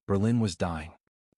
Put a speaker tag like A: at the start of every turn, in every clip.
A: Berlin was dying.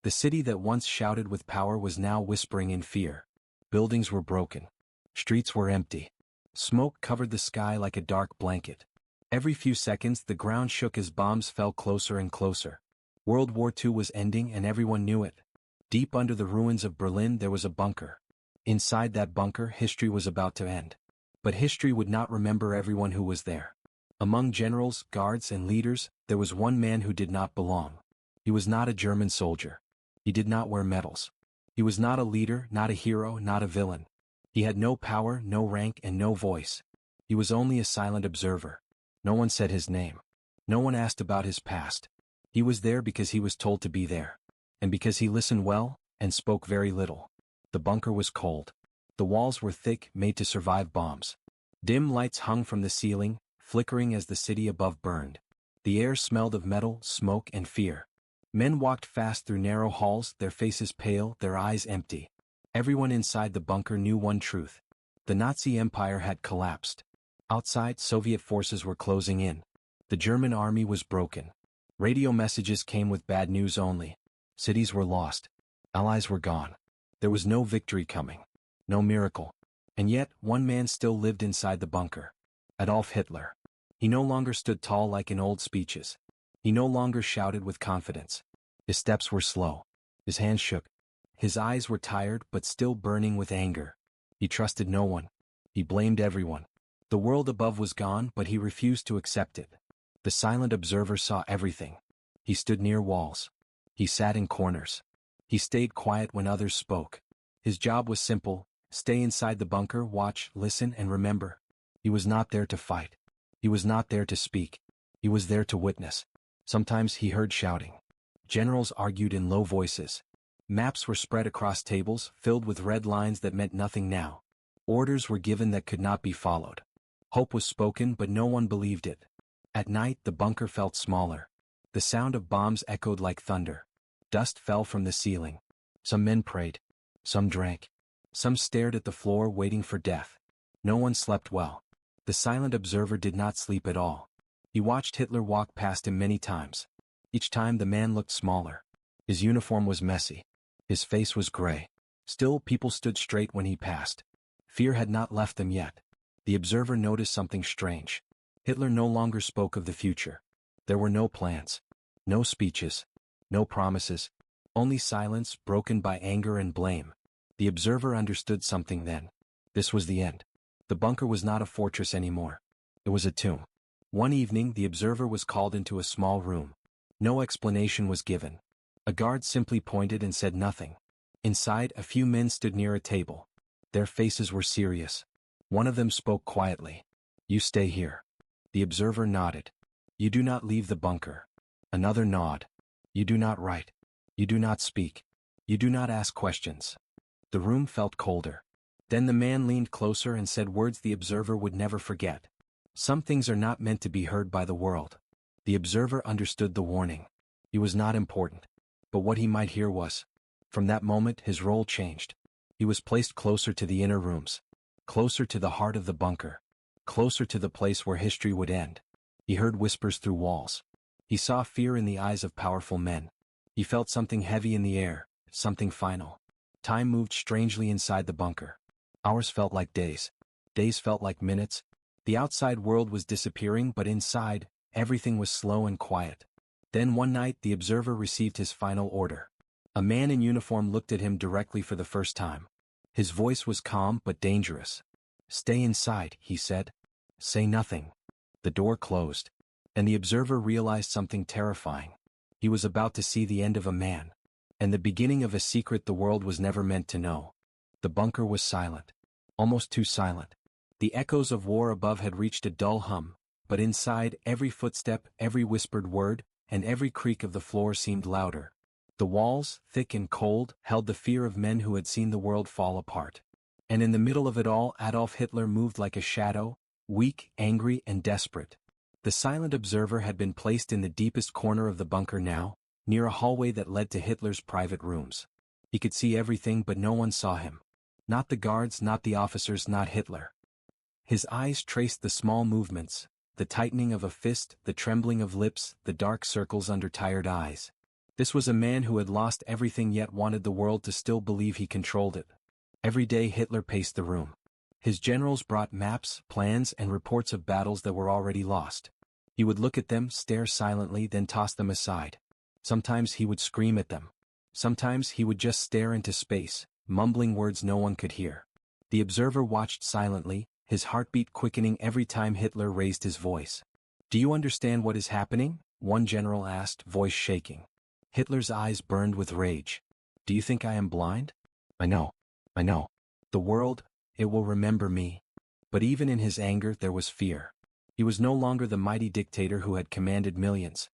A: The city that once shouted with power was now whispering in fear. Buildings were broken. Streets were empty. Smoke covered the sky like a dark blanket. Every few seconds the ground shook as bombs fell closer and closer. World War II was ending and everyone knew it. Deep under the ruins of Berlin there was a bunker. Inside that bunker history was about to end. But history would not remember everyone who was there. Among generals, guards, and leaders, there was one man who did not belong. He was not a German soldier. He did not wear medals. He was not a leader, not a hero, not a villain. He had no power, no rank, and no voice. He was only a silent observer. No one said his name. No one asked about his past. He was there because he was told to be there. And because he listened well, and spoke very little. The bunker was cold. The walls were thick, made to survive bombs. Dim lights hung from the ceiling, flickering as the city above burned. The air smelled of metal, smoke, and fear. Men walked fast through narrow halls, their faces pale, their eyes empty. Everyone inside the bunker knew one truth. The Nazi Empire had collapsed. Outside, Soviet forces were closing in. The German army was broken. Radio messages came with bad news only. Cities were lost. Allies were gone. There was no victory coming. No miracle. And yet, one man still lived inside the bunker. Adolf Hitler. He no longer stood tall like in old speeches. He no longer shouted with confidence. His steps were slow. His hands shook. His eyes were tired but still burning with anger. He trusted no one. He blamed everyone. The world above was gone, but he refused to accept it. The silent observer saw everything. He stood near walls. He sat in corners. He stayed quiet when others spoke. His job was simple: stay inside the bunker, watch, listen, and remember. He was not there to fight. He was not there to speak. He was there to witness. Sometimes he heard shouting. Generals argued in low voices. Maps were spread across tables, filled with red lines that meant nothing now. Orders were given that could not be followed. Hope was spoken, but no one believed it. At night, the bunker felt smaller. The sound of bombs echoed like thunder. Dust fell from the ceiling. Some men prayed. Some drank. Some stared at the floor waiting for death. No one slept well. The silent observer did not sleep at all. He watched Hitler walk past him many times. Each time the man looked smaller. His uniform was messy. His face was gray. Still, people stood straight when he passed. Fear had not left them yet. The observer noticed something strange. Hitler no longer spoke of the future. There were no plans. No speeches. No promises. Only silence broken by anger and blame. The observer understood something then. This was the end. The bunker was not a fortress anymore. It was a tomb. One evening, the observer was called into a small room. No explanation was given. A guard simply pointed and said nothing. Inside, a few men stood near a table. Their faces were serious. One of them spoke quietly. "You stay here." The observer nodded. "You do not leave the bunker." Another nod. "You do not write. You do not speak. You do not ask questions." The room felt colder. Then the man leaned closer and said words the observer would never forget. "Some things are not meant to be heard by the world." The observer understood the warning. He was not important. But what he might hear was. From that moment his role changed. He was placed closer to the inner rooms. Closer to the heart of the bunker. Closer to the place where history would end. He heard whispers through walls. He saw fear in the eyes of powerful men. He felt something heavy in the air, something final. Time moved strangely inside the bunker. Hours felt like days. Days felt like minutes. The outside world was disappearing, but inside, everything was slow and quiet. Then one night the observer received his final order. A man in uniform looked at him directly for the first time. His voice was calm but dangerous. "Stay inside," he said. "Say nothing." The door closed. And the observer realized something terrifying. He was about to see the end of a man. And the beginning of a secret the world was never meant to know. The bunker was silent. Almost too silent. The echoes of war above had reached a dull hum, but inside, every footstep, every whispered word, and every creak of the floor seemed louder. The walls, thick and cold, held the fear of men who had seen the world fall apart. And in the middle of it all, Adolf Hitler moved like a shadow, weak, angry, and desperate. The silent observer had been placed in the deepest corner of the bunker now, near a hallway that led to Hitler's private rooms. He could see everything, but no one saw him. Not the guards, not the officers, not Hitler. His eyes traced the small movements, the tightening of a fist, the trembling of lips, the dark circles under tired eyes. This was a man who had lost everything yet wanted the world to still believe he controlled it. Every day Hitler paced the room. His generals brought maps, plans, and reports of battles that were already lost. He would look at them, stare silently, then toss them aside. Sometimes he would scream at them. Sometimes he would just stare into space, mumbling words no one could hear. The observer watched silently, his heartbeat quickening every time Hitler raised his voice. "Do you understand what is happening?" one general asked, voice shaking. Hitler's eyes burned with rage. "Do you think I am blind? I know. The world, it will remember me." But even in his anger there was fear. He was no longer the mighty dictator who had commanded millions.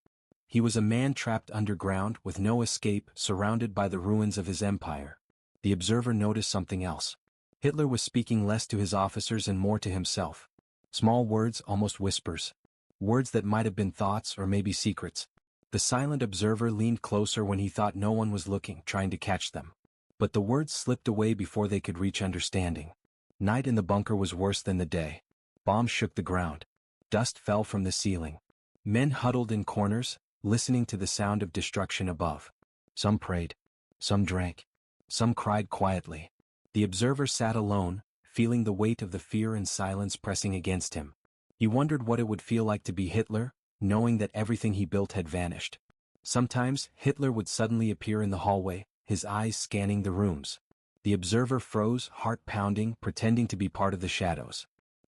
A: He was a man trapped underground with no escape, surrounded by the ruins of his empire. The observer noticed something else. Hitler was speaking less to his officers and more to himself. Small words, almost whispers. Words that might have been thoughts or maybe secrets. The silent observer leaned closer when he thought no one was looking, trying to catch them. But the words slipped away before they could reach understanding. Night in the bunker was worse than the day. Bombs shook the ground. Dust fell from the ceiling. Men huddled in corners, listening to the sound of destruction above. Some prayed. Some drank. Some cried quietly. The observer sat alone, feeling the weight of the fear and silence pressing against him. He wondered what it would feel like to be Hitler, knowing that everything he built had vanished. Sometimes, Hitler would suddenly appear in the hallway, his eyes scanning the rooms. The observer froze, heart pounding, pretending to be part of the shadows.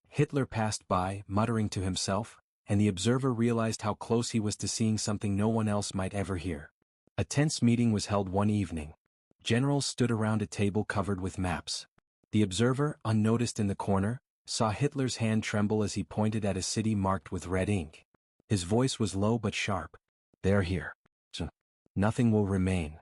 A: Hitler passed by, muttering to himself, and the observer realized how close he was to seeing something no one else might ever hear. A tense meeting was held one evening. Generals stood around a table covered with maps. The observer, unnoticed in the corner, saw Hitler's hand tremble as he pointed at a city marked with red ink. His voice was low but sharp. "They are here. So, nothing will remain."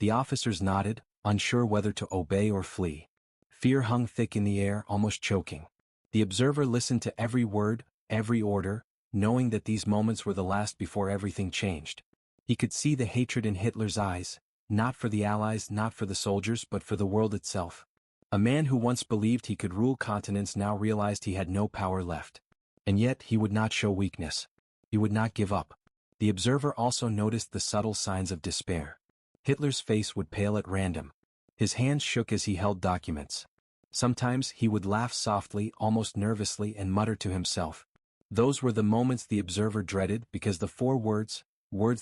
A: The officers nodded, unsure whether to obey or flee. Fear hung thick in the air, almost choking. The observer listened to every word, every order, knowing that these moments were the last before everything changed. He could see the hatred in Hitler's eyes, not for the Allies, not for the soldiers, but for the world itself. A man who once believed he could rule continents now realized he had no power left. And yet he would not show weakness. He would not give up. The observer also noticed the subtle signs of despair. Hitler's face would pale at random. His hands shook as he held documents. Sometimes he would laugh softly, almost nervously, and mutter to himself. Those were the moments the observer dreaded because the four words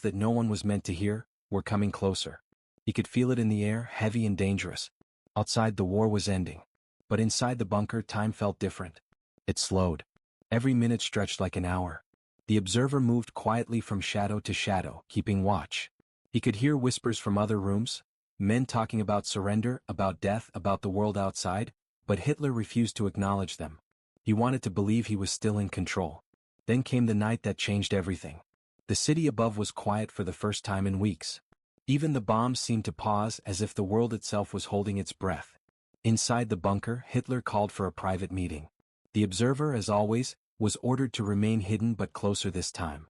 A: that no one was meant to hear, were coming closer. He could feel it in the air, heavy and dangerous. Outside the war was ending. But inside the bunker time felt different. It slowed. Every minute stretched like an hour. The observer moved quietly from shadow to shadow, keeping watch. He could hear whispers from other rooms, men talking about surrender, about death, about the world outside, but Hitler refused to acknowledge them. He wanted to believe he was still in control. Then came the night that changed everything. The city above was quiet for the first time in weeks. Even the bombs seemed to pause as if the world itself was holding its breath. Inside the bunker, Hitler called for a private meeting. The observer, as always, was ordered to remain hidden but closer this time.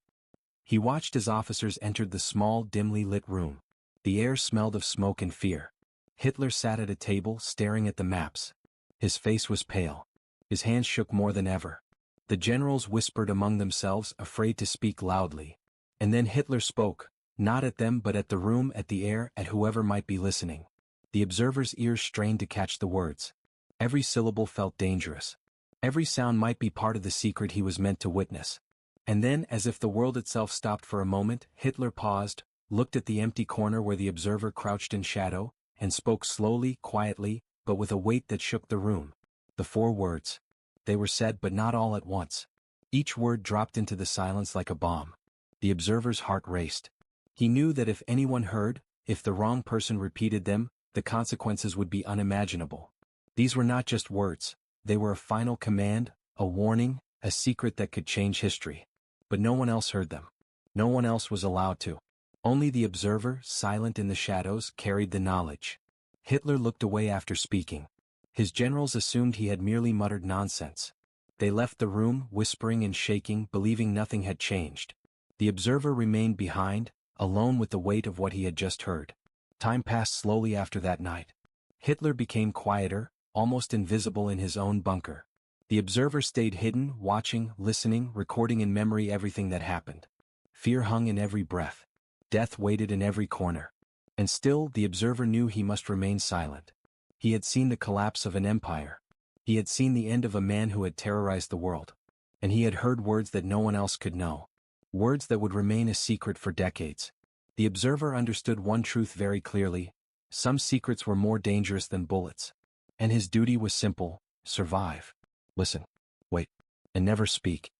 A: He watched as officers entered the small, dimly lit room. The air smelled of smoke and fear. Hitler sat at a table, staring at the maps. His face was pale. His hands shook more than ever. The generals whispered among themselves, afraid to speak loudly. And then Hitler spoke, not at them but at the room, at the air, at whoever might be listening. The observer's ears strained to catch the words. Every syllable felt dangerous. Every sound might be part of the secret he was meant to witness. And then, as if the world itself stopped for a moment, Hitler paused, looked at the empty corner where the observer crouched in shadow, and spoke slowly, quietly, but with a weight that shook the room. The four words. They were said but not all at once. Each word dropped into the silence like a bomb. The observer's heart raced. He knew that if anyone heard, if the wrong person repeated them, the consequences would be unimaginable. These were not just words. They were a final command, a warning, a secret that could change history. But no one else heard them. No one else was allowed to. Only the observer, silent in the shadows, carried the knowledge. Hitler looked away after speaking. His generals assumed he had merely muttered nonsense. They left the room, whispering and shaking, believing nothing had changed. The observer remained behind, alone with the weight of what he had just heard. Time passed slowly after that night. Hitler became quieter, almost invisible in his own bunker. The observer stayed hidden, watching, listening, recording in memory everything that happened. Fear hung in every breath. Death waited in every corner. And still, the observer knew he must remain silent. He had seen the collapse of an empire. He had seen the end of a man who had terrorized the world. And he had heard words that no one else could know. Words that would remain a secret for decades. The observer understood one truth very clearly: some secrets were more dangerous than bullets. And his duty was simple: survive. Listen. Wait. And never speak.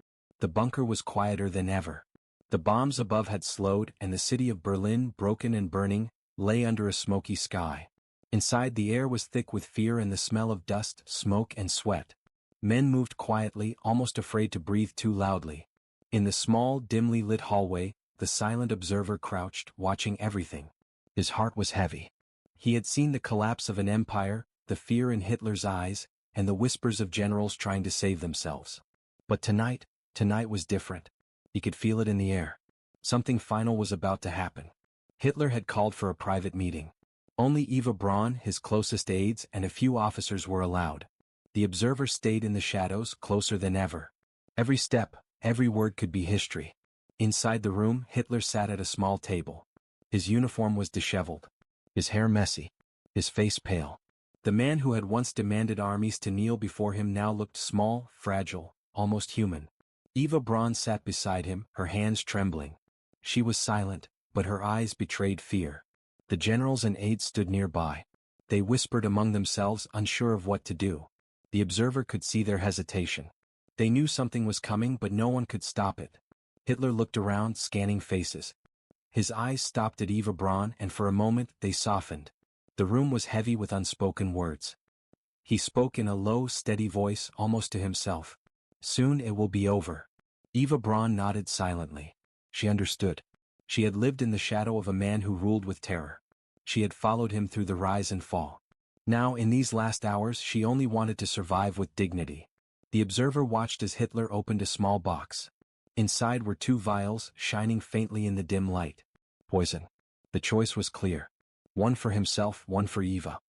A: The bunker was quieter than ever. The bombs above had slowed, and the city of Berlin, broken and burning, lay under a smoky sky. Inside, the air was thick with fear and the smell of dust, smoke and sweat. Men moved quietly, almost afraid to breathe too loudly. In the small, dimly lit hallway, the silent observer crouched, watching everything. His heart was heavy. He had seen the collapse of an empire, the fear in Hitler's eyes, and the whispers of generals trying to save themselves. But tonight was different. He could feel it in the air. Something final was about to happen. Hitler had called for a private meeting. Only Eva Braun, his closest aides, and a few officers were allowed. The observer stayed in the shadows, closer than ever. Every step, every word could be history. Inside the room, Hitler sat at a small table. His uniform was disheveled. His hair messy. His face pale. The man who had once demanded armies to kneel before him now looked small, fragile, almost human. Eva Braun sat beside him, her hands trembling. She was silent, but her eyes betrayed fear. The generals and aides stood nearby. They whispered among themselves, unsure of what to do. The observer could see their hesitation. They knew something was coming, but no one could stop it. Hitler looked around, scanning faces. His eyes stopped at Eva Braun, and for a moment they softened. The room was heavy with unspoken words. He spoke in a low, steady voice, almost to himself. Soon it will be over. Eva Braun nodded silently. She understood. She had lived in the shadow of a man who ruled with terror. She had followed him through the rise and fall. Now, in these last hours, she only wanted to survive with dignity. The observer watched as Hitler opened a small box. Inside were 2 vials, shining faintly in the dim light. Poison. The choice was clear. One for himself, one for Eva.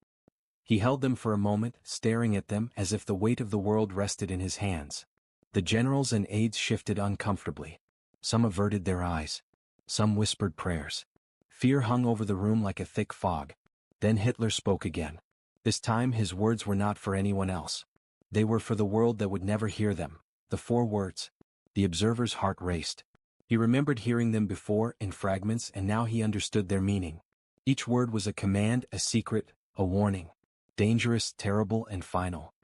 A: He held them for a moment, staring at them as if the weight of the world rested in his hands. The generals and aides shifted uncomfortably. Some averted their eyes. Some whispered prayers. Fear hung over the room like a thick fog. Then Hitler spoke again. This time his words were not for anyone else. They were for the world that would never hear them. The 4 words. The observer's heart raced. He remembered hearing them before, in fragments, and now he understood their meaning. Each word was a command, a secret, a warning. Dangerous, terrible, and final.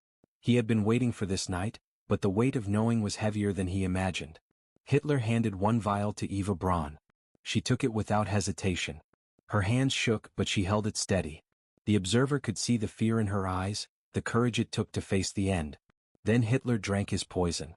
A: He had been waiting for this night, but the weight of knowing was heavier than he imagined. Hitler handed 1 vial to Eva Braun. She took it without hesitation. Her hands shook, but she held it steady. The observer could see the fear in her eyes, the courage it took to face the end. Then Hitler drank his poison.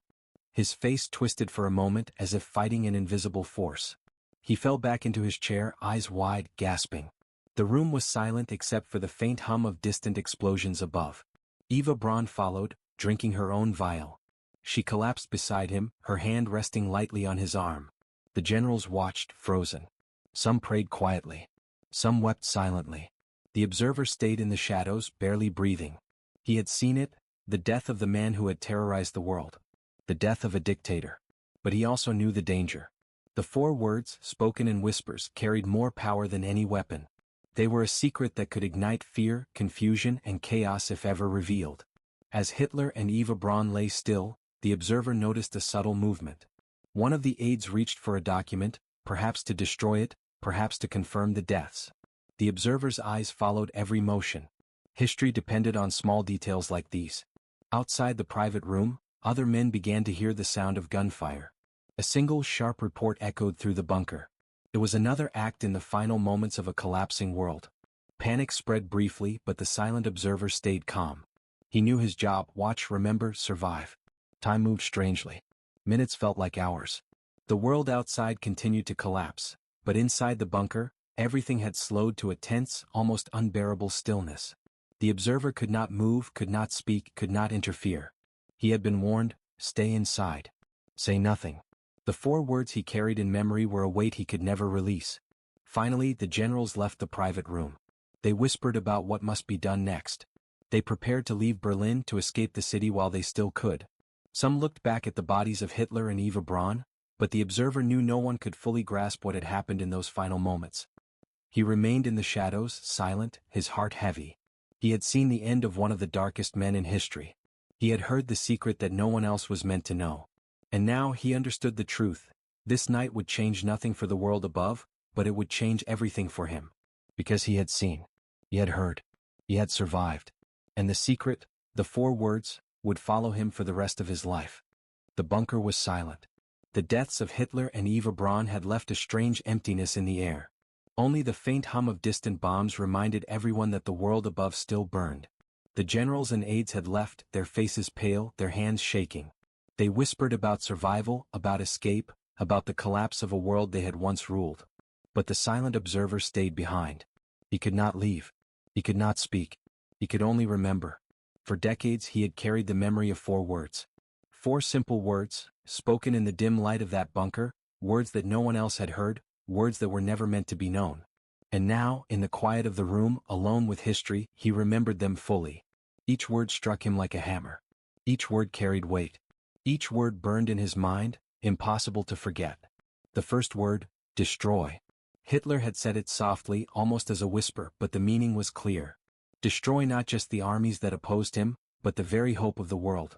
A: His face twisted for a moment as if fighting an invisible force. He fell back into his chair, eyes wide, gasping. The room was silent except for the faint hum of distant explosions above. Eva Braun followed, drinking her own vial. She collapsed beside him, her hand resting lightly on his arm. The generals watched, frozen. Some prayed quietly. Some wept silently. The observer stayed in the shadows, barely breathing. He had seen it, the death of the man who had terrorized the world. The death of a dictator. But he also knew the danger. The 4 words, spoken in whispers, carried more power than any weapon. They were a secret that could ignite fear, confusion, and chaos if ever revealed. As Hitler and Eva Braun lay still, the observer noticed a subtle movement. One of the aides reached for a document, perhaps to destroy it, perhaps to confirm the deaths. The observer's eyes followed every motion. History depended on small details like these. Outside the private room, other men began to hear the sound of gunfire. A single sharp report echoed through the bunker. It was another act in the final moments of a collapsing world. Panic spread briefly, but the silent observer stayed calm. He knew his job: watch, remember, survive. Time moved strangely. Minutes felt like hours. The world outside continued to collapse, but inside the bunker, everything had slowed to a tense, almost unbearable stillness. The observer could not move, could not speak, could not interfere. He had been warned: stay inside. Say nothing. The 4 words he carried in memory were a weight he could never release. Finally, the generals left the private room. They whispered about what must be done next. They prepared to leave Berlin, to escape the city while they still could. Some looked back at the bodies of Hitler and Eva Braun, But the observer knew no one could fully grasp what had happened in those final moments. He remained in the shadows, silent, his heart heavy. He had seen the end of one of the darkest men in history. He had heard the secret that no one else was meant to know. And now he understood the truth. This night would change nothing for the world above, but it would change everything for him. Because he had seen. He had heard. He had survived. And the secret, the 4 words, would follow him for the rest of his life. The bunker was silent. The deaths of Hitler and Eva Braun had left a strange emptiness in the air. Only the faint hum of distant bombs reminded everyone that the world above still burned. The generals and aides had left, their faces pale, their hands shaking. They whispered about survival, about escape, about the collapse of a world they had once ruled. But the silent observer stayed behind. He could not leave. He could not speak. He could only remember. For decades he had carried the memory of 4 words. 4 simple words, spoken in the dim light of that bunker, words that no one else had heard, words that were never meant to be known. And now, in the quiet of the room, alone with history, he remembered them fully. Each word struck him like a hammer. Each word carried weight. Each word burned in his mind, impossible to forget. The first word, destroy. Hitler had said it softly, almost as a whisper, but the meaning was clear. Destroy not just the armies that opposed him, but the very hope of the world.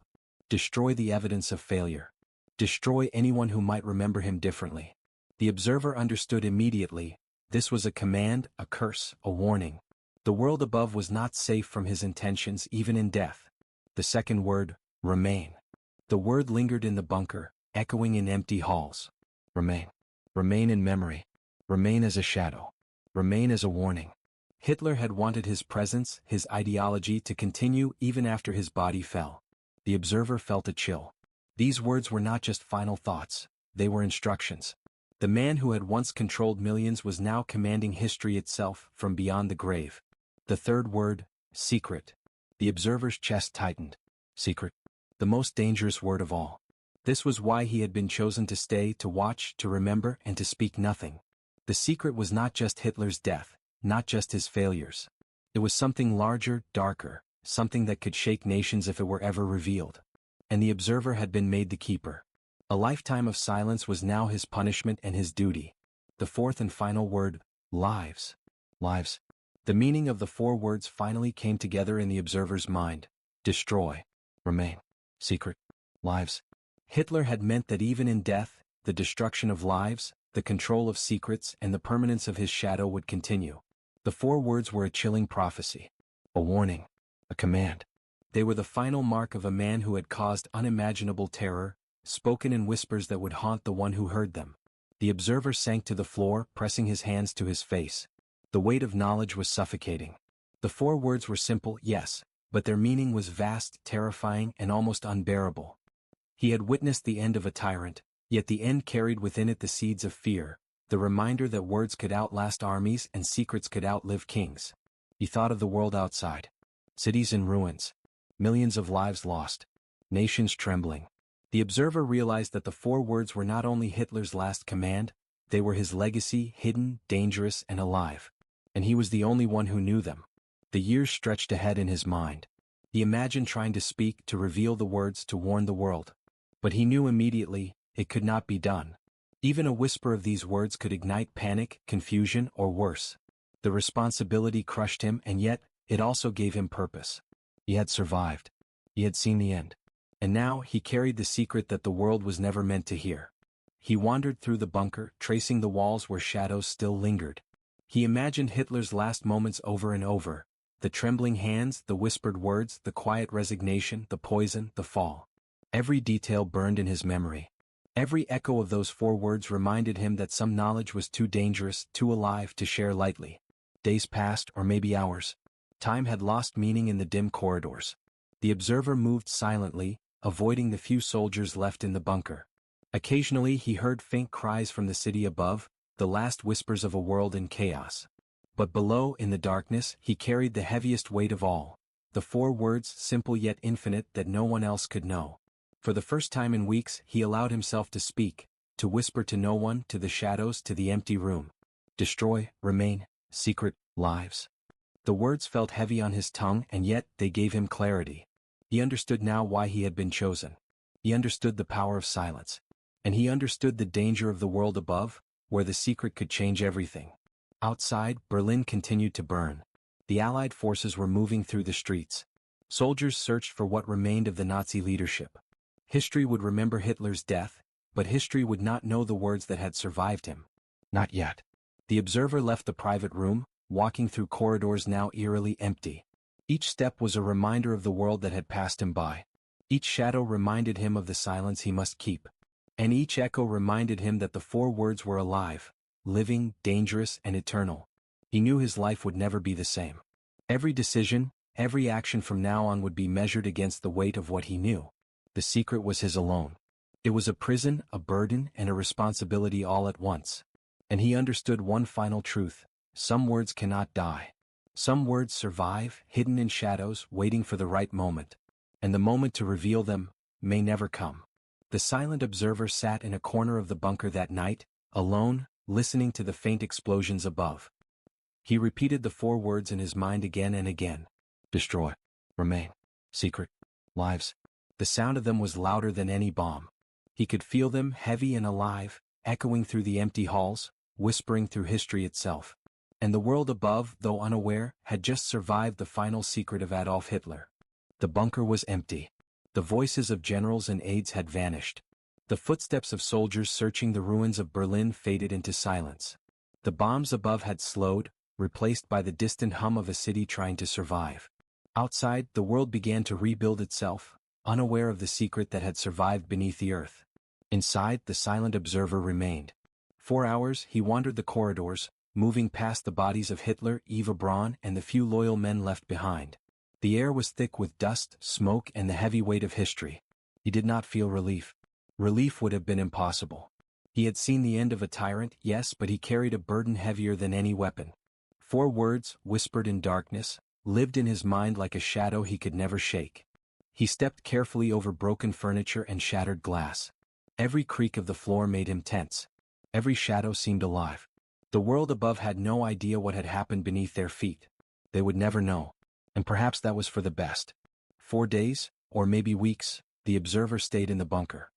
A: Destroy the evidence of failure. Destroy anyone who might remember him differently. The observer understood immediately. This was a command, a curse, a warning. The world above was not safe from his intentions even in death. The second word, remain. The word lingered in the bunker, echoing in empty halls. Remain. Remain in memory. Remain as a shadow. Remain as a warning. Hitler had wanted his presence, his ideology to continue even after his body fell. The observer felt a chill. These words were not just final thoughts, they were instructions. The man who had once controlled millions was now commanding history itself from beyond the grave. The third word, secret. The observer's chest tightened. Secret. The most dangerous word of all. This was why he had been chosen to stay, to watch, to remember, and to speak nothing. The secret was not just Hitler's death, not just his failures. It was something larger, darker, something that could shake nations if it were ever revealed. And the observer had been made the keeper. A lifetime of silence was now his punishment and his duty. The fourth and final word, lives. Lives. The meaning of the 4 words finally came together in the observer's mind. Destroy. Remain. Secret. Lives. Hitler had meant that even in death, the destruction of lives, the control of secrets, and the permanence of his shadow would continue. The 4 words were a chilling prophecy. A warning. A command. They were the final mark of a man who had caused unimaginable terror, spoken in whispers that would haunt the one who heard them. The observer sank to the floor, pressing his hands to his face. The weight of knowledge was suffocating. The 4 words were simple, yes, but their meaning was vast, terrifying, and almost unbearable. He had witnessed the end of a tyrant, yet the end carried within it the seeds of fear, the reminder that words could outlast armies and secrets could outlive kings. He thought of the world outside. Cities in ruins. Millions of lives lost. Nations trembling. The observer realized that the 4 words were not only Hitler's last command, they were his legacy, hidden, dangerous, and alive. And he was the only one who knew them. The years stretched ahead in his mind. He imagined trying to speak, to reveal the words, to warn the world. But he knew immediately, it could not be done. Even a whisper of these words could ignite panic, confusion, or worse. The responsibility crushed him, and yet, it also gave him purpose. He had survived. He had seen the end. And now he carried the secret that the world was never meant to hear. He wandered through the bunker, tracing the walls where shadows still lingered. He imagined Hitler's last moments over and over. The trembling hands, the whispered words, the quiet resignation, the poison, the fall. Every detail burned in his memory. Every echo of those 4 words reminded him that some knowledge was too dangerous, too alive to share lightly. Days passed, or maybe hours. Time had lost meaning in the dim corridors. The observer moved silently, avoiding the few soldiers left in the bunker. Occasionally he heard faint cries from the city above, the last whispers of a world in chaos. But below, in the darkness, he carried the heaviest weight of all. The 4 words, simple yet infinite, that no one else could know. For the first time in weeks, he allowed himself to speak, to whisper to no one, to the shadows, to the empty room. Destroy, remain, secret, lives. The words felt heavy on his tongue, and yet they gave him clarity. He understood now why he had been chosen. He understood the power of silence. And he understood the danger of the world above, where the secret could change everything. Outside, Berlin continued to burn. The Allied forces were moving through the streets. Soldiers searched for what remained of the Nazi leadership. History would remember Hitler's death, but history would not know the words that had survived him. Not yet. The observer left the private room, walking through corridors now eerily empty. Each step was a reminder of the world that had passed him by. Each shadow reminded him of the silence he must keep. And each echo reminded him that the four words were alive, living, dangerous, and eternal. He knew his life would never be the same. Every decision, every action from now on would be measured against the weight of what he knew. The secret was his alone. It was a prison, a burden, and a responsibility all at once. And he understood one final truth: some words cannot die. Some words survive, hidden in shadows, waiting for the right moment. And the moment to reveal them may never come. The silent observer sat in a corner of the bunker that night, alone, listening to the faint explosions above. He repeated the four words in his mind again and again. Destroy. Remain. Secret. Lives. The sound of them was louder than any bomb. He could feel them, heavy and alive, echoing through the empty halls, whispering through history itself. And the world above, though unaware, had just survived the final secret of Adolf Hitler. The bunker was empty. The voices of generals and aides had vanished. The footsteps of soldiers searching the ruins of Berlin faded into silence. The bombs above had slowed, replaced by the distant hum of a city trying to survive. Outside, the world began to rebuild itself, unaware of the secret that had survived beneath the earth. Inside, the silent observer remained. For hours, he wandered the corridors, moving past the bodies of Hitler, Eva Braun, and the few loyal men left behind. The air was thick with dust, smoke, and the heavy weight of history. He did not feel relief. Relief would have been impossible. He had seen the end of a tyrant, yes, but he carried a burden heavier than any weapon. Four words, whispered in darkness, lived in his mind like a shadow he could never shake. He stepped carefully over broken furniture and shattered glass. Every creak of the floor made him tense. Every shadow seemed alive. The world above had no idea what had happened beneath their feet. They would never know. And perhaps that was for the best. 4 days, or maybe weeks, the observer stayed in the bunker.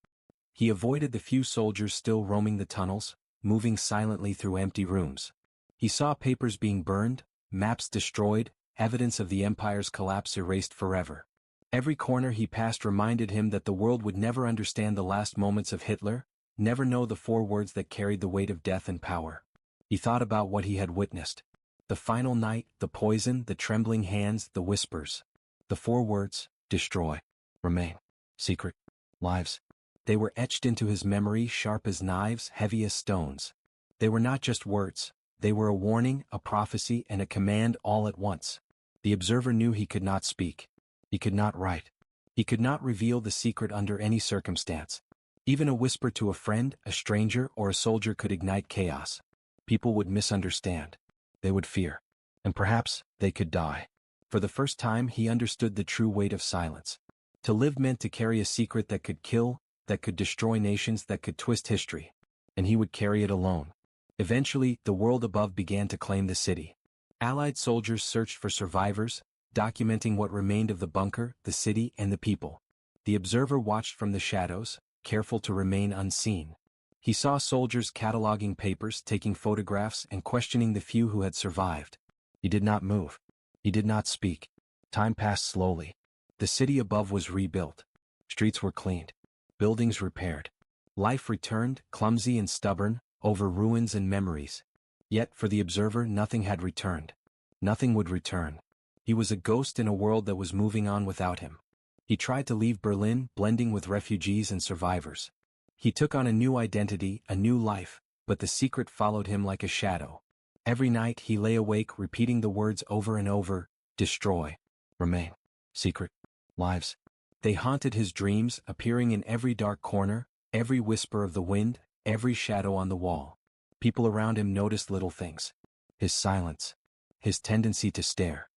A: He avoided the few soldiers still roaming the tunnels, moving silently through empty rooms. He saw papers being burned, maps destroyed, evidence of the empire's collapse erased forever. Every corner he passed reminded him that the world would never understand the last moments of Hitler, never know the four words that carried the weight of death and power. He thought about what he had witnessed. The final night, the poison, the trembling hands, the whispers. The four words: destroy, remain, secret, lives. They were etched into his memory, sharp as knives, heavy as stones. They were not just words. They were a warning, a prophecy, and a command all at once. The observer knew he could not speak. He could not write. He could not reveal the secret under any circumstance. Even a whisper to a friend, a stranger, or a soldier could ignite chaos. People would misunderstand. They would fear. And perhaps they could die. For the first time he understood the true weight of silence. To live meant to carry a secret that could kill, that could destroy nations, that could twist history. And he would carry it alone. Eventually, the world above began to claim the city. Allied soldiers searched for survivors, documenting what remained of the bunker, the city, and the people. The observer watched from the shadows, careful to remain unseen. He saw soldiers cataloging papers, taking photographs, and questioning the few who had survived. He did not move. He did not speak. Time passed slowly. The city above was rebuilt. Streets were cleaned. Buildings repaired. Life returned, clumsy and stubborn, over ruins and memories. Yet, for the observer, nothing had returned. Nothing would return. He was a ghost in a world that was moving on without him. He tried to leave Berlin, blending with refugees and survivors. He took on a new identity, a new life, but the secret followed him like a shadow. Every night he lay awake repeating the words over and over: destroy, remain, secret, lives. They haunted his dreams, appearing in every dark corner, every whisper of the wind, every shadow on the wall. People around him noticed little things. His silence. His tendency to stare.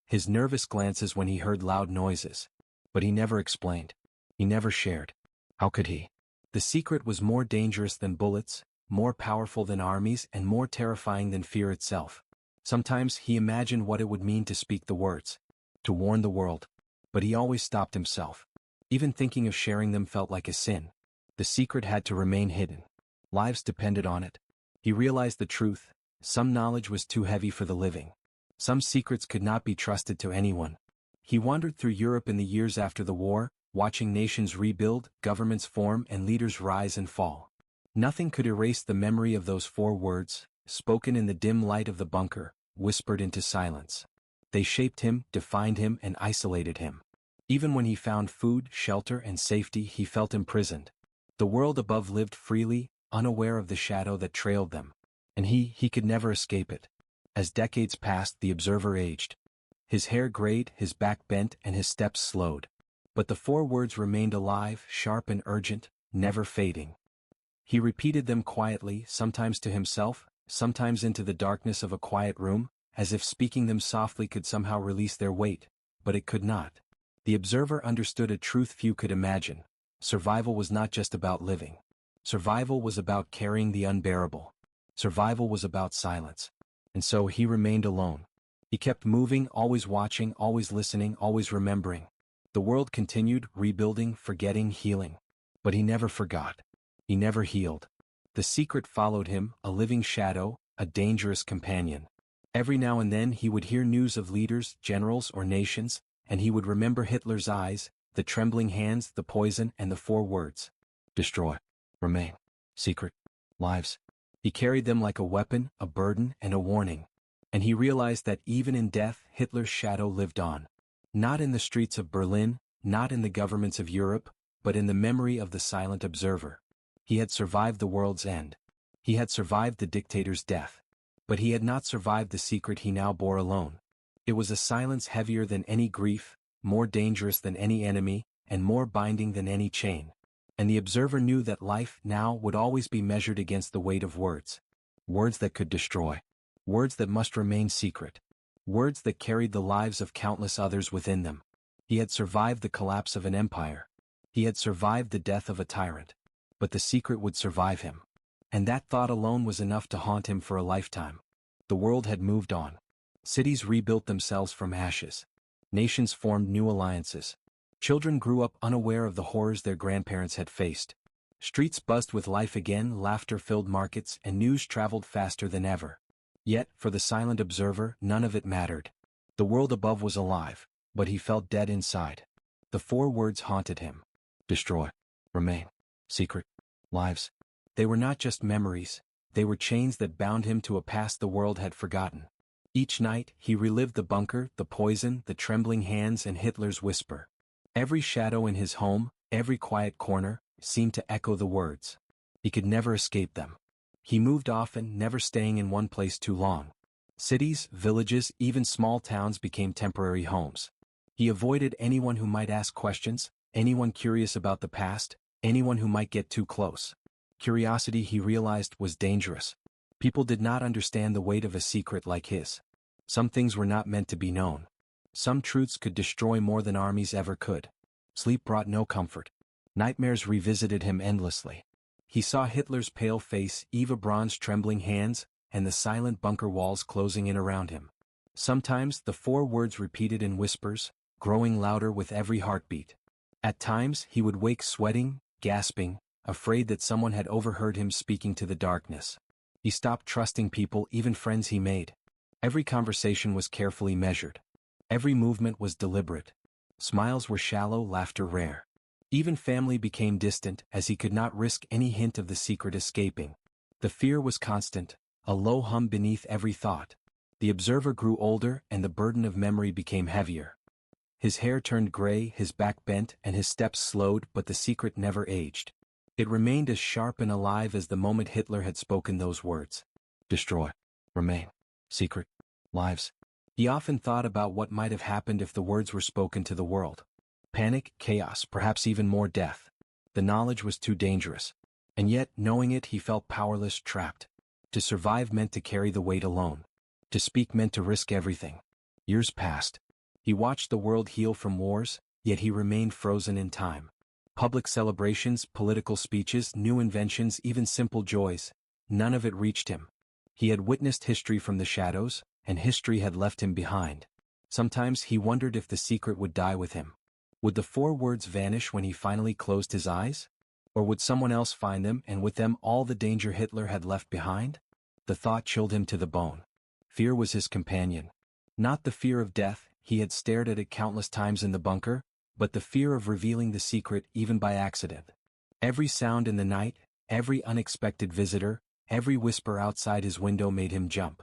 A: His nervous glances when he heard loud noises. But he never explained. He never shared. How could he? The secret was more dangerous than bullets, more powerful than armies, and more terrifying than fear itself. Sometimes he imagined what it would mean to speak the words, to warn the world. But he always stopped himself. Even thinking of sharing them felt like a sin. The secret had to remain hidden. Lives depended on it. He realized the truth. Some knowledge was too heavy for the living. Some secrets could not be trusted to anyone. He wandered through Europe in the years after the war, watching nations rebuild, governments form, and leaders rise and fall. Nothing could erase the memory of those 4 words, spoken in the dim light of the bunker, whispered into silence. They shaped him, defined him, and isolated him. Even when he found food, shelter, and safety, he felt imprisoned. The world above lived freely, unaware of the shadow that trailed them. And he could never escape it. As decades passed, the observer aged. His hair grayed, his back bent, and his steps slowed. But the 4 words remained alive, sharp and urgent, never fading. He repeated them quietly, sometimes to himself, sometimes into the darkness of a quiet room, as if speaking them softly could somehow release their weight, but it could not. The observer understood a truth few could imagine. Survival was not just about living. Survival was about carrying the unbearable. Survival was about silence. And so he remained alone. He kept moving, always watching, always listening, always remembering. The world continued, rebuilding, forgetting, healing. But he never forgot. He never healed. The secret followed him, a living shadow, a dangerous companion. Every now and then he would hear news of leaders, generals, or nations, and he would remember Hitler's eyes, the trembling hands, the poison, and the 4 words. Destroy. Remain. Secret. Lives. He carried them like a weapon, a burden, and a warning. And he realized that even in death, Hitler's shadow lived on. Not in the streets of Berlin, not in the governments of Europe, but in the memory of the silent observer. He had survived the world's end. He had survived the dictator's death. But he had not survived the secret he now bore alone. It was a silence heavier than any grief, more dangerous than any enemy, and more binding than any chain. And the observer knew that life now would always be measured against the weight of words. Words that could destroy. Words that must remain secret. Words that carried the lives of countless others within them. He had survived the collapse of an empire. He had survived the death of a tyrant. But the secret would survive him. And that thought alone was enough to haunt him for a lifetime. The world had moved on. Cities rebuilt themselves from ashes. Nations formed new alliances. Children grew up unaware of the horrors their grandparents had faced. Streets buzzed with life again, laughter filled markets, and news traveled faster than ever. Yet, for the silent observer, none of it mattered. The world above was alive, but he felt dead inside. The 4 words haunted him. Destroy. Remain. Secret. Lives. They were not just memories, they were chains that bound him to a past the world had forgotten. Each night, he relived the bunker, the poison, the trembling hands, and Hitler's whisper. Every shadow in his home, every quiet corner, seemed to echo the words. He could never escape them. He moved often, never staying in one place too long. Cities, villages, even small towns became temporary homes. He avoided anyone who might ask questions, anyone curious about the past, anyone who might get too close. Curiosity, he realized, was dangerous. People did not understand the weight of a secret like his. Some things were not meant to be known. Some truths could destroy more than armies ever could. Sleep brought no comfort. Nightmares revisited him endlessly. He saw Hitler's pale face, Eva Braun's trembling hands, and the silent bunker walls closing in around him. Sometimes the 4 words repeated in whispers, growing louder with every heartbeat. At times he would wake sweating, gasping, afraid that someone had overheard him speaking to the darkness. He stopped trusting people, even friends he made. Every conversation was carefully measured. Every movement was deliberate. Smiles were shallow, laughter rare. Even family became distant, as he could not risk any hint of the secret escaping. The fear was constant, a low hum beneath every thought. The observer grew older, and the burden of memory became heavier. His hair turned gray, his back bent, and his steps slowed, but the secret never aged. It remained as sharp and alive as the moment Hitler had spoken those words. Destroy. Remain. Secret. Lives. He often thought about what might have happened if the words were spoken to the world. Panic, chaos, perhaps even more death. The knowledge was too dangerous. And yet, knowing it, he felt powerless, trapped. To survive meant to carry the weight alone. To speak meant to risk everything. Years passed. He watched the world heal from wars, yet he remained frozen in time. Public celebrations, political speeches, new inventions, even simple joys, none of it reached him. He had witnessed history from the shadows, and history had left him behind. Sometimes he wondered if the secret would die with him. Would the 4 words vanish when he finally closed his eyes? Or would someone else find them and with them all the danger Hitler had left behind? The thought chilled him to the bone. Fear was his companion. Not the fear of death, he had stared at it countless times in the bunker, but the fear of revealing the secret even by accident. Every sound in the night, every unexpected visitor, every whisper outside his window made him jump.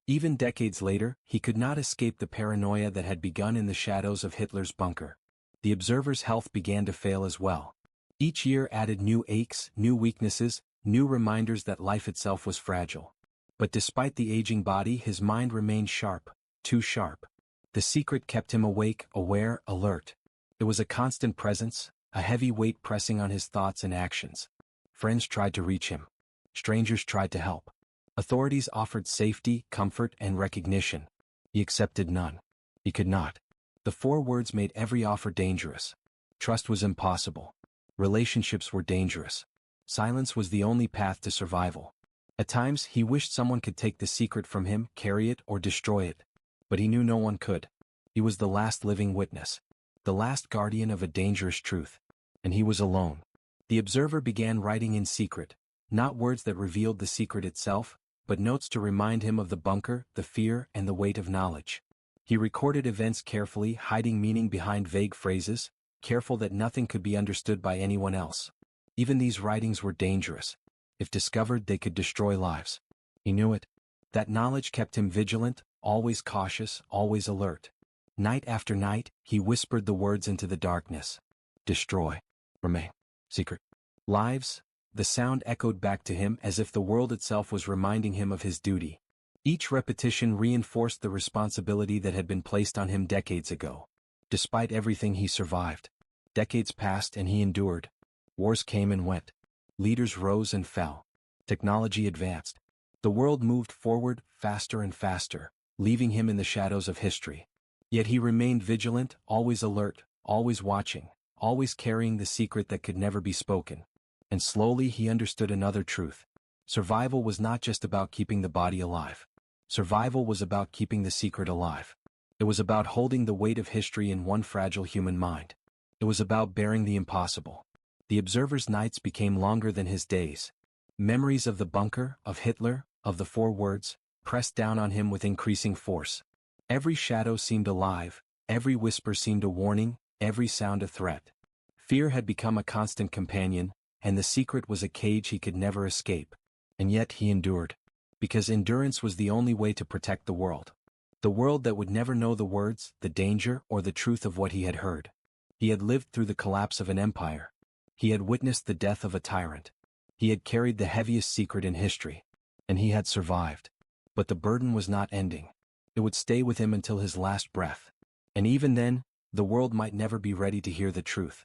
A: Even decades later, he could not escape the paranoia that had begun in the shadows of Hitler's bunker. The observer's health began to fail as well. Each year added new aches, new weaknesses, new reminders that life itself was fragile. But despite the aging body, his mind remained sharp, too sharp. The secret kept him awake, aware, alert. It was a constant presence, a heavy weight pressing on his thoughts and actions. Friends tried to reach him. Strangers tried to help. Authorities offered safety, comfort, and recognition. He accepted none. He could not. The 4 words made every offer dangerous. Trust was impossible. Relationships were dangerous. Silence was the only path to survival. At times, he wished someone could take the secret from him, carry it, or destroy it. But he knew no one could. He was the last living witness. The last guardian of a dangerous truth. And he was alone. The observer began writing in secret. Not words that revealed the secret itself, but notes to remind him of the bunker, the fear, and the weight of knowledge. He recorded events carefully, hiding meaning behind vague phrases, careful that nothing could be understood by anyone else. Even these writings were dangerous. If discovered, they could destroy lives. He knew it. That knowledge kept him vigilant, always cautious, always alert. Night after night, he whispered the words into the darkness. Destroy. Remain. Secret. Lives. The sound echoed back to him as if the world itself was reminding him of his duty. Each repetition reinforced the responsibility that had been placed on him decades ago. Despite everything, he survived. Decades passed and he endured. Wars came and went. Leaders rose and fell. Technology advanced. The world moved forward faster and faster, leaving him in the shadows of history. Yet he remained vigilant, always alert, always watching, always carrying the secret that could never be spoken. And slowly he understood another truth. Survival was not just about keeping the body alive. Survival was about keeping the secret alive. It was about holding the weight of history in one fragile human mind. It was about bearing the impossible. The observer's nights became longer than his days. Memories of the bunker, of Hitler, of the 4 words, pressed down on him with increasing force. Every shadow seemed alive, every whisper seemed a warning, every sound a threat. Fear had become a constant companion, and the secret was a cage he could never escape. And yet he endured. Because endurance was the only way to protect the world. The world that would never know the words, the danger, or the truth of what he had heard. He had lived through the collapse of an empire. He had witnessed the death of a tyrant. He had carried the heaviest secret in history. And he had survived. But the burden was not ending. It would stay with him until his last breath. And even then, the world might never be ready to hear the truth.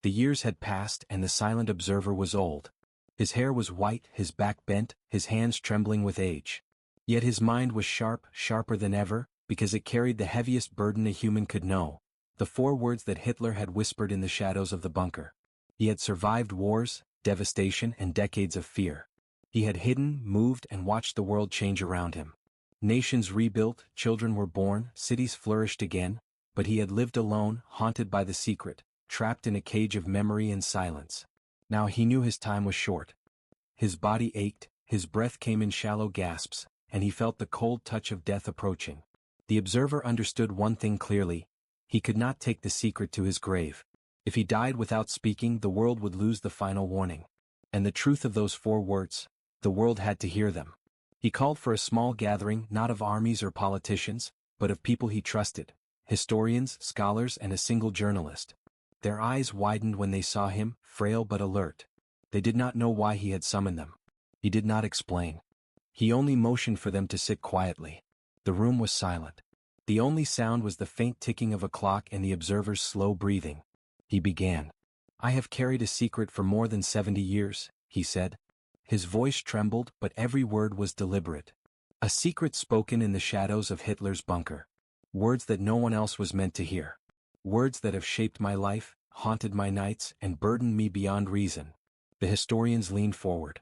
A: The years had passed and the silent observer was old. His hair was white, his back bent, his hands trembling with age. Yet his mind was sharp, sharper than ever, because it carried the heaviest burden a human could know. The 4 words that Hitler had whispered in the shadows of the bunker. He had survived wars, devastation, and decades of fear. He had hidden, moved, and watched the world change around him. Nations rebuilt, children were born, cities flourished again, but he had lived alone, haunted by the secret, trapped in a cage of memory and silence. Now he knew his time was short. His body ached, his breath came in shallow gasps, and he felt the cold touch of death approaching. The observer understood one thing clearly. He could not take the secret to his grave. If he died without speaking, the world would lose the final warning. And the truth of those 4 words, the world had to hear them. He called for a small gathering, not of armies or politicians, but of people he trusted, historians, scholars, and a single journalist. Their eyes widened when they saw him, frail but alert. They did not know why he had summoned them. He did not explain. He only motioned for them to sit quietly. The room was silent. The only sound was the faint ticking of a clock and the observer's slow breathing. He began. "I have carried a secret for more than 70 years, he said. His voice trembled, but every word was deliberate. A secret spoken in the shadows of Hitler's bunker. Words that no one else was meant to hear. Words that have shaped my life, haunted my nights, and burdened me beyond reason." The historians leaned forward.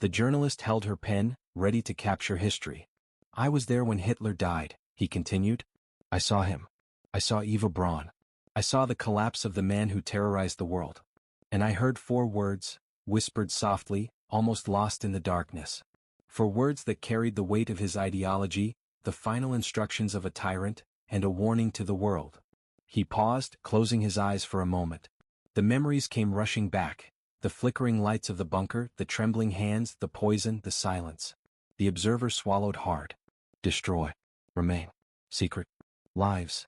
A: The journalist held her pen, ready to capture history. "I was there when Hitler died," he continued. "I saw him. I saw Eva Braun. I saw the collapse of the man who terrorized the world. And I heard 4 words, whispered softly, almost lost in the darkness. For words that carried the weight of his ideology, the final instructions of a tyrant, and a warning to the world. He paused, closing his eyes for a moment. The memories came rushing back, the flickering lights of the bunker, the trembling hands, the poison, the silence. The observer swallowed hard. Destroy. Remain. Secret. Lives.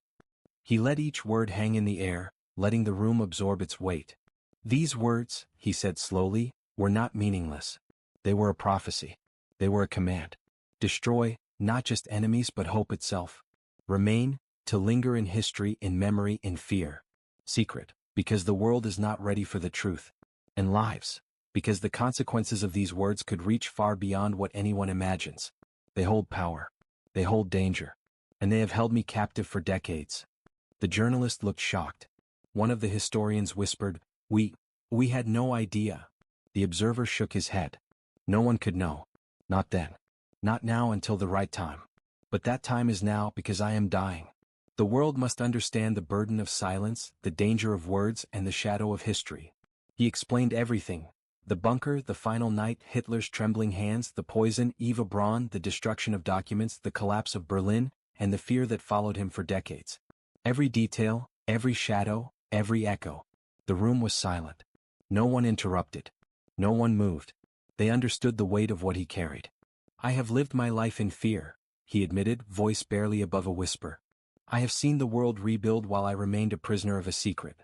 A: He let each word hang in the air, letting the room absorb its weight. These words, he said slowly, were not meaningless. They were a prophecy. They were a command. Destroy, not just enemies but hope itself. Remain, to linger in history, in memory, in fear. Secret, because the world is not ready for the truth. And lives, because the consequences of these words could reach far beyond what anyone imagines. They hold power. They hold danger. And they have held me captive for decades. The journalist looked shocked. One of the historians whispered, We had no idea. The observer shook his head. No one could know. Not then. Not now until the right time. But that time is now because I am dying. The world must understand the burden of silence, the danger of words, and the shadow of history. He explained everything. The bunker, the final night, Hitler's trembling hands, the poison, Eva Braun, the destruction of documents, the collapse of Berlin, and the fear that followed him for decades. Every detail, every shadow, every echo. The room was silent. No one interrupted. No one moved. They understood the weight of what he carried. I have lived my life in fear, he admitted, voice barely above a whisper. I have seen the world rebuild while I remained a prisoner of a secret.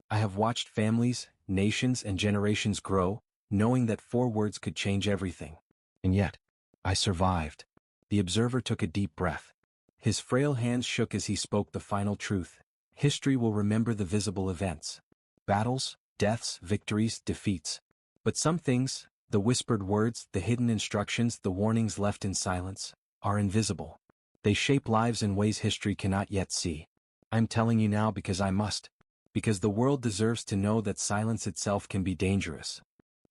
A: I have watched families, nations, and generations grow, knowing that 4 words could change everything. And yet, I survived. The observer took a deep breath. His frail hands shook as he spoke the final truth. History will remember the visible events. Battles, deaths, victories, defeats. But some things, the whispered words, the hidden instructions, the warnings left in silence, are invisible. They shape lives in ways history cannot yet see. I'm telling you now because I must. Because the world deserves to know that silence itself can be dangerous.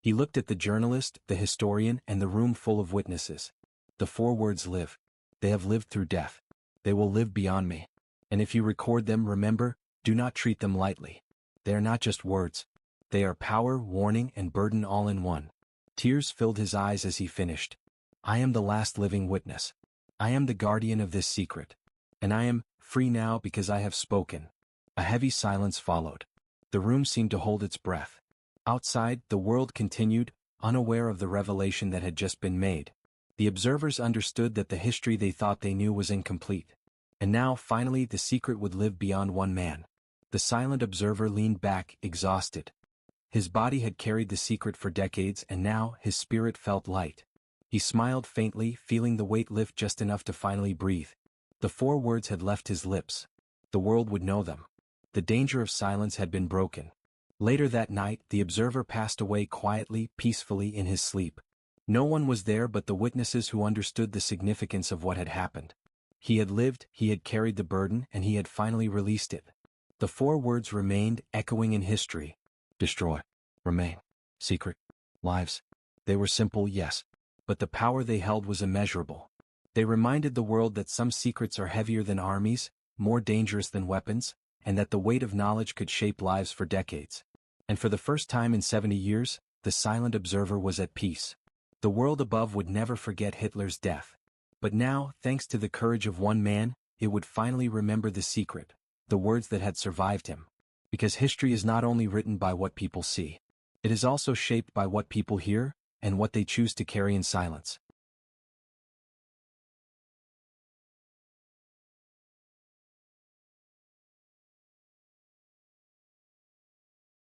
A: He looked at the journalist, the historian, and the room full of witnesses. The 4 words live. They have lived through death. They will live beyond me. And if you record them, remember, do not treat them lightly. They are not just words. They are power, warning, and burden all in one. Tears filled his eyes as he finished. I am the last living witness. I am the guardian of this secret. And I am free now because I have spoken. A heavy silence followed. The room seemed to hold its breath. Outside, the world continued, unaware of the revelation that had just been made. The observers understood that the history they thought they knew was incomplete. And now, finally, the secret would live beyond one man. The silent observer leaned back, exhausted. His body had carried the secret for decades, and now his spirit felt light. He smiled faintly, feeling the weight lift just enough to finally breathe. The 4 words had left his lips. The world would know them. The danger of silence had been broken. Later that night, the observer passed away quietly, peacefully in his sleep. No one was there but the witnesses who understood the significance of what had happened. He had lived, he had carried the burden, and he had finally released it. The 4 words remained, echoing in history. Destroy. Remain. Secret. Lives. They were simple, yes. But the power they held was immeasurable. They reminded the world that some secrets are heavier than armies, more dangerous than weapons, and that the weight of knowledge could shape lives for decades. And for the first time in 70 years, the silent observer was at peace. The world above would never forget Hitler's death. But now, thanks to the courage of one man, it would finally remember the secret, the words that had survived him. Because history is not only written by what people see. It is also shaped by what people hear, and what they choose to carry in silence.